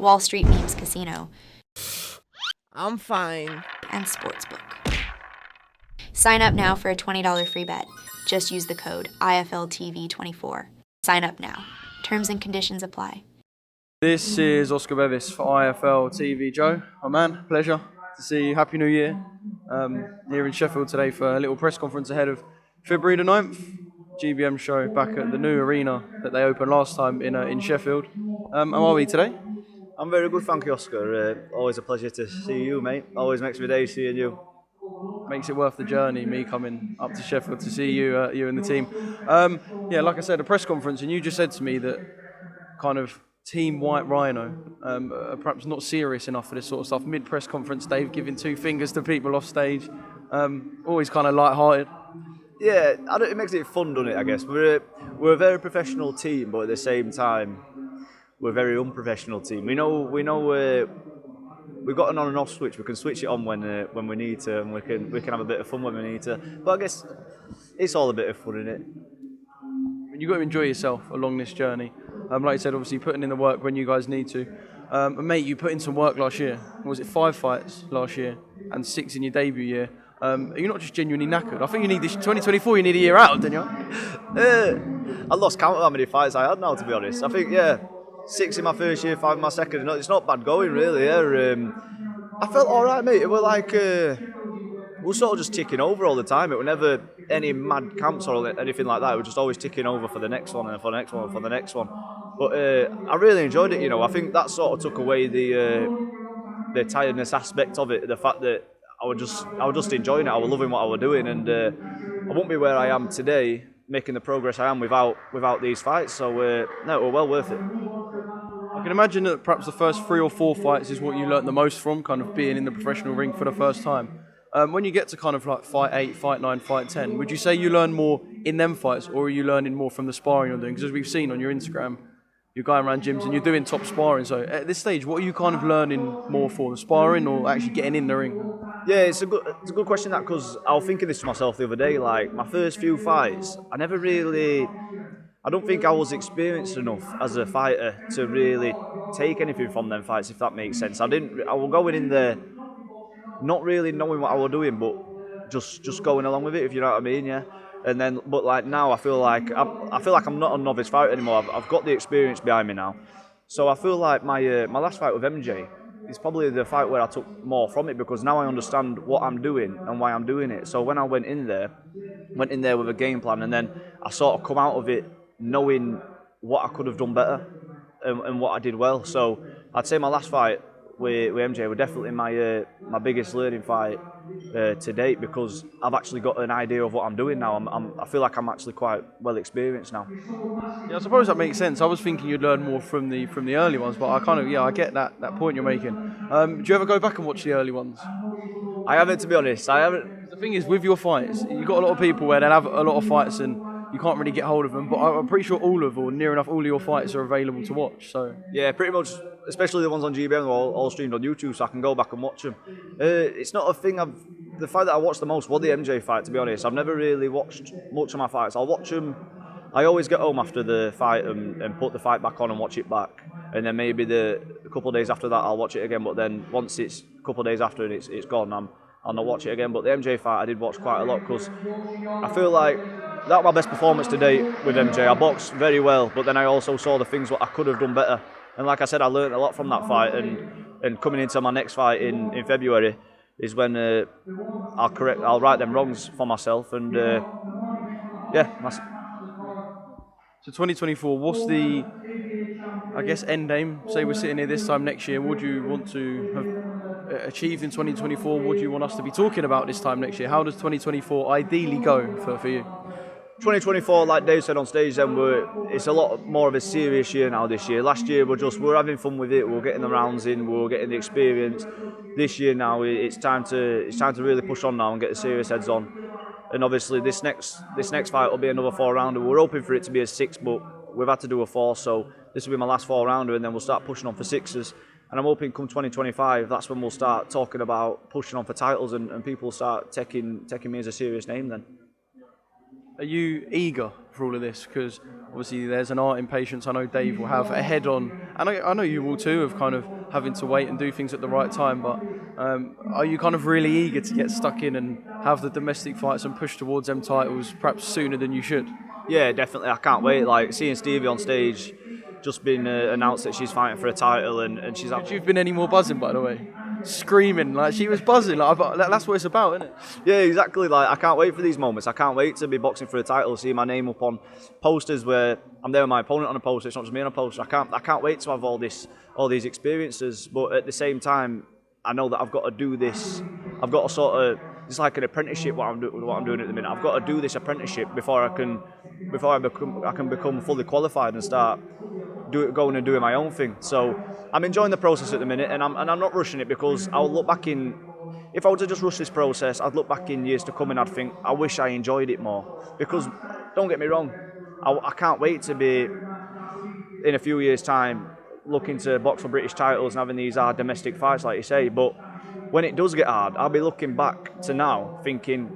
Wall Street Memes Casino, I'm fine. and Sportsbook. Sign up now for a $20 free bet. Just use the code IFLTV24. Sign up now. Terms and conditions apply. This is Oscar Bevis for IFL TV. Joe, my man, pleasure to see you. Happy New Year. Here in Sheffield today for a little press conference ahead of February the 9th, GBM show back at the new arena that they opened last time in Sheffield. How are we today? I'm very good, thank you, Oscar. Always a pleasure to see you, mate. Always makes my day seeing you. Makes it worth the journey, me coming up to Sheffield to see you, you and the team. Yeah, like I said, a press conference, and you just said to me that kind of Team White Rhino are perhaps not serious enough for this sort of stuff. Mid-press conference, Dave giving two fingers to people off stage. Always kind of light-hearted. Yeah, it makes it fun, doesn't it, I guess. We're a very professional team, but at the same time, we're a very unprofessional team. We know we've got an on and off switch. We can switch it on when we need to, and we can have a bit of fun when we need to. But I guess it's all a bit of fun, isn't it? You've got to enjoy yourself along this journey. Like I said, obviously putting in the work when you guys need to. Mate, you put in some work last year. Was it 5 fights last year and 6 in your debut year? Are you not just genuinely knackered? I think you need this 2024. You need a year out, don't you? I lost count of how many fights I had now, to be honest. I think 6 in my first year, 5 in my second. It's not bad going, really. Yeah. I felt all right, mate. It was like we were sort of just ticking over all the time. It were never any mad camps or anything like that. We were just always ticking over for the next one and for the next one and for the next one. But I really enjoyed it. I think that sort of took away the tiredness aspect of it. The fact that I was just enjoying it. I was loving what I was doing, and I wouldn't be where I am today, making the progress I am without these fights. So no, it was well worth it. I can imagine that perhaps the first 3 or 4 fights is what you learnt the most from, kind of being in the professional ring for the first time. When you get to kind of like fight 8, fight 9, fight 10, would you say you learn more in them fights, or are you learning more from the sparring you're doing? Because as we've seen on your Instagram, you're going around gyms and you're doing top sparring. So at this stage, what are you kind of learning more for, the sparring or actually getting in the ring? Yeah, it's a good question, that, because I was thinking this to myself the other day. Like, my first few fights, I don't think I was experienced enough as a fighter to really take anything from them fights, if that makes sense. I was going in there not really knowing what I was doing, but just going along with it, if you know what I mean, yeah. And then, but like now, I feel like I'm not a novice fighter anymore. I've got the experience behind me now, so I feel like my last fight with MJ is probably the fight where I took more from it, because now I understand what I'm doing and why I'm doing it. So when I went in there with a game plan, and then I sort of come out of it knowing what I could have done better and what I did well. So I'd say my last fight with MJ were definitely my biggest learning fight to date, because I've actually got an idea of what I'm doing now. I feel like I'm actually quite well experienced now. Yeah, I suppose that makes sense. I was thinking you'd learn more from the early ones, but I get that point you're making. Do you ever go back and watch the early ones? I haven't, to be honest. I haven't. The thing is, with your fights, you've got a lot of people where they'll have a lot of fights and you can't really get hold of them, but I'm pretty sure near enough all of your fights are available to watch. So yeah, pretty much, especially the ones on GBM, all streamed on YouTube, so I can go back and watch them. It's not a thing the fight that I watched the most was the MJ fight, to be honest. I've never really watched much of my fights. I'll watch them. I always get home after the fight and put the fight back on and watch it back, and then maybe a couple of days after that I'll watch it again. But then once it's a couple of days after and it's gone, I'll not watch it again. But the MJ fight I did watch quite a lot, because I feel like that was my best performance to date with MJ. I boxed very well, but then I also saw the things what I could have done better. And like I said, I learned a lot from that fight, and coming into my next fight in February is when I'll right them wrongs for myself, and So 2024, what's the, I guess, end aim? Say we're sitting here this time next year, what do you want to have achieved in 2024? What do you want us to be talking about this time next year? How does 2024 ideally go for you? 2024, like Dave said on stage, then it's a lot more of a serious year now this year. Last year we're having fun with it, we're getting the rounds in, we're getting the experience. This year now it's time to really push on now and get the serious heads on. And obviously this next fight will be another 4-rounder. We're hoping for it to be a 6, but we've had to do a 4, so this will be my last 4-rounder, and then we'll start pushing on for 6s. And I'm hoping come 2025, that's when we'll start talking about pushing on for titles, and people start taking me as a serious name then. Are you eager for all of this? Because Obviously, there's an art in patience. I know Dave will have a head on, and I know you will too, of kind of having to wait and do things at the right time. But are you kind of really eager to get stuck in and have the domestic fights and push towards them titles perhaps sooner than you should? Yeah, definitely. I can't wait. Like seeing Stevie on stage, just been announced that she's fighting for a title, and she's. Could you have been any more buzzing, by the way? Screaming like she was buzzing. Like that's what it's about, isn't it? Yeah, exactly. Like I can't wait for these moments. I can't wait to be boxing for a title, see my name up on posters where I'm there with my opponent on a poster. It's not just me on a poster. I can't wait to have all these experiences. But at the same time, I know that I've got to do this. I've got to sort of. It's like an apprenticeship. What I'm doing at the minute. I've got to do this apprenticeship before I can become fully qualified and start going and doing my own thing. So I'm enjoying the process at the minute, and I'm not rushing it, because I'll look back in. If I were to just rush this process, I'd look back in years to come and I'd think, I wish I enjoyed it more. Because don't get me wrong, I can't wait to be in a few years' time looking to box for British titles and having these hard domestic fights, like you say. But when it does get hard, I'll be looking back to now thinking,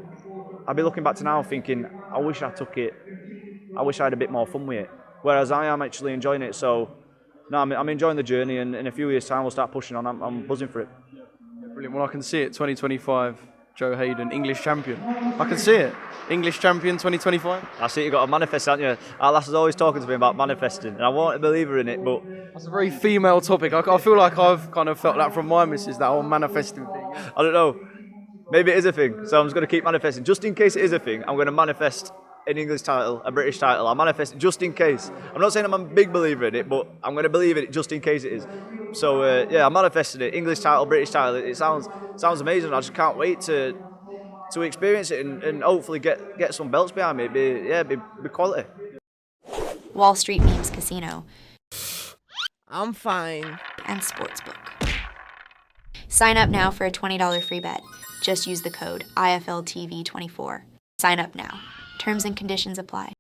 I wish I took it. I wish I had a bit more fun with it. Whereas I am actually enjoying it. So, no, I'm enjoying the journey, and in a few years' time we'll start pushing on. I'm buzzing for it. Brilliant. Well, I can see it. 2025, Joe Hayden, English champion. I can see it. English champion 2025. I see you got a manifest, haven't you? Our lass is always talking to me about manifesting, and I want a believer in it, but That's a very female topic. I feel like I've kind of felt that from my missus, that whole manifesting thing. I don't know. Maybe it is a thing, so I'm just going to keep manifesting. Just in case it is a thing, I'm going to manifest an English title, a British title. I'll manifest it just in case. I'm not saying I'm a big believer in it, but I'm going to believe in it just in case it is. So yeah, I'm manifesting it. English title, British title. It sounds amazing. I just can't wait to experience it and hopefully get some belts behind me. Be quality. Wall Street Memes Casino, I'm fine. and Sportsbook. Sign up now for a $20 free bet. Just use the code IFLTV24. Sign up now. Terms and conditions apply.